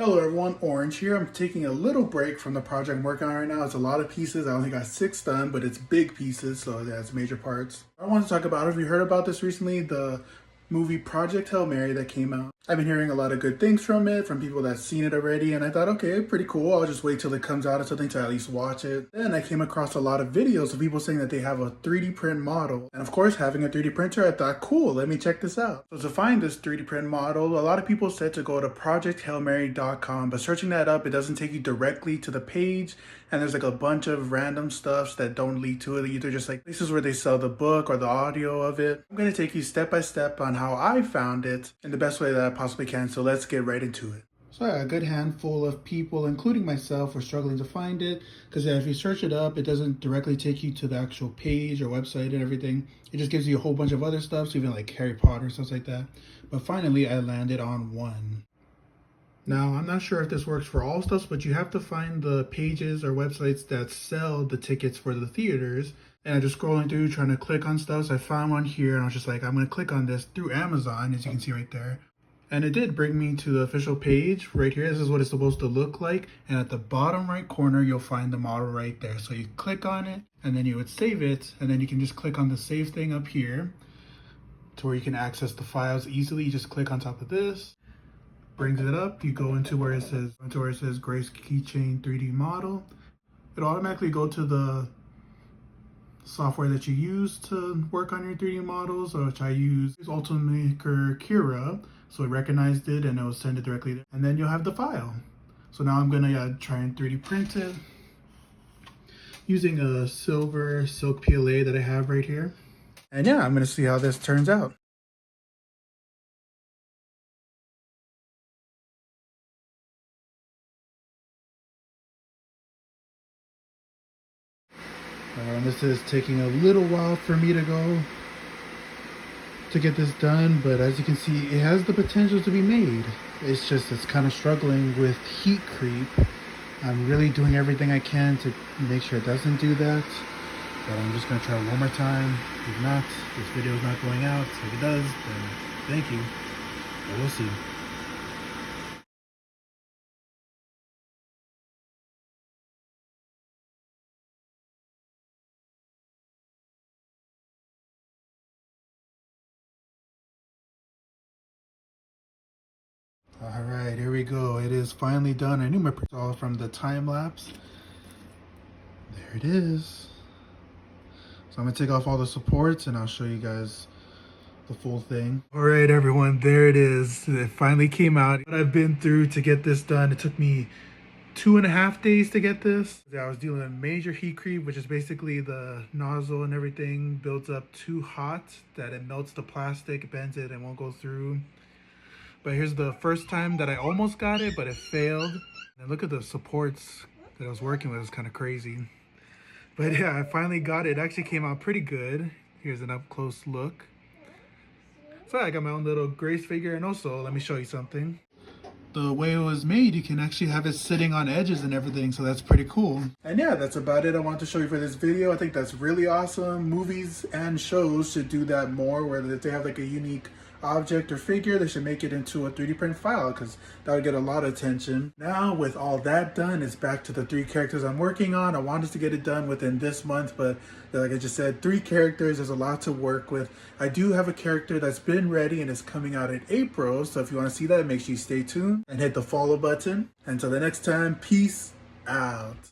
Hello everyone, Orange here. I'm taking a little break from the project I'm working on right now. It's a lot of pieces. I only got 6 done, but it's big pieces, so it has major parts. I want to talk about, have you heard about this recently? The movie Project Hail Mary that came out. I've been hearing a lot of good things from it, from people that's seen it already, and I thought, okay, pretty cool. I'll just wait till it comes out or something to at least watch it. Then I came across a lot of videos of people saying that they have a 3D print model. And of course, having a 3D printer, I thought, cool, let me check this out. So to find this 3D print model, a lot of people said to go to projecthailmary.com, but searching that up, it doesn't take you directly to the page, and there's like a bunch of random stuffs that don't lead to it. Either just like places where they sell the book or the audio of it. I'm gonna take you step by step on how I found it in the best way that I possibly can, so let's get right into it. So yeah, a good handful of people, including myself, were struggling to find it, because if you search it up, it doesn't directly take you to the actual page or website and everything. It just gives you a whole bunch of other stuff, so even like Harry Potter, stuff like that. But finally, I landed on one. Now, I'm not sure if this works for all stuff, but you have to find the pages or websites that sell the tickets for the theaters. And I'm just scrolling through, trying to click on stuff. So I found one here, and I was just like, I'm going to click on this through Amazon, as you can see right there. And it did bring me to the official page right here. This is what it's supposed to look like. And at the bottom right corner, you'll find the model right there. So you click on it, and then you would save it. And then you can just click on the save thing up here to where you can access the files easily. You just click on top of this. Brings it up, you go into where it says Grace Keychain 3D model. It'll automatically go to the software that you use to work on your 3D models, which I use Ultimaker Kira. So it recognized it and it will send it directly there. And then you'll have the file. So now I'm gonna try and 3D print it using a silver silk PLA that I have right here. And yeah, I'm gonna see how this turns out. And this is taking a little while for me to get this done, but as you can see, it has the potential to be made. It's kind of struggling with heat creep. I'm really doing everything I can to make sure it doesn't do that, but I'm just gonna try one more time. If not, this video is not going out. If it does, then thank you, but we'll see. All right, here we go. It is finally done. I knew my all from the time lapse. There it is. So I'm gonna take off all the supports and I'll show you guys the full thing. All right, everyone, there it is. It finally came out. What I've been through to get this done. It took me 2.5 days to get this. I was dealing with major heat creep, which is basically the nozzle and everything builds up too hot that it melts the plastic, bends it, and won't go through. But here's the first time that I almost got it, but it failed. And look at the supports that I was working with. It's kind of crazy. But yeah, I finally got it. It actually came out pretty good. Here's an up close look. So I got my own little Grace figure, and also let me show you something. The way it was made, you can actually have it sitting on edges and everything, so that's pretty cool. And yeah, that's about it I wanted to show you for this video. I think that's really awesome. Movies and shows should do that more, where if they have like a unique object or figure, they should make it into a 3D print file, because that would get a lot of attention. Now with all that done, it's back to the 3 characters I'm working on. I wanted to get it done within this month, but like I just said, 3 characters, there's a lot to work with. I do have a character that's been ready and is coming out in April, so if you want to see that, make sure you stay tuned and hit the follow button. Until the next time, peace out.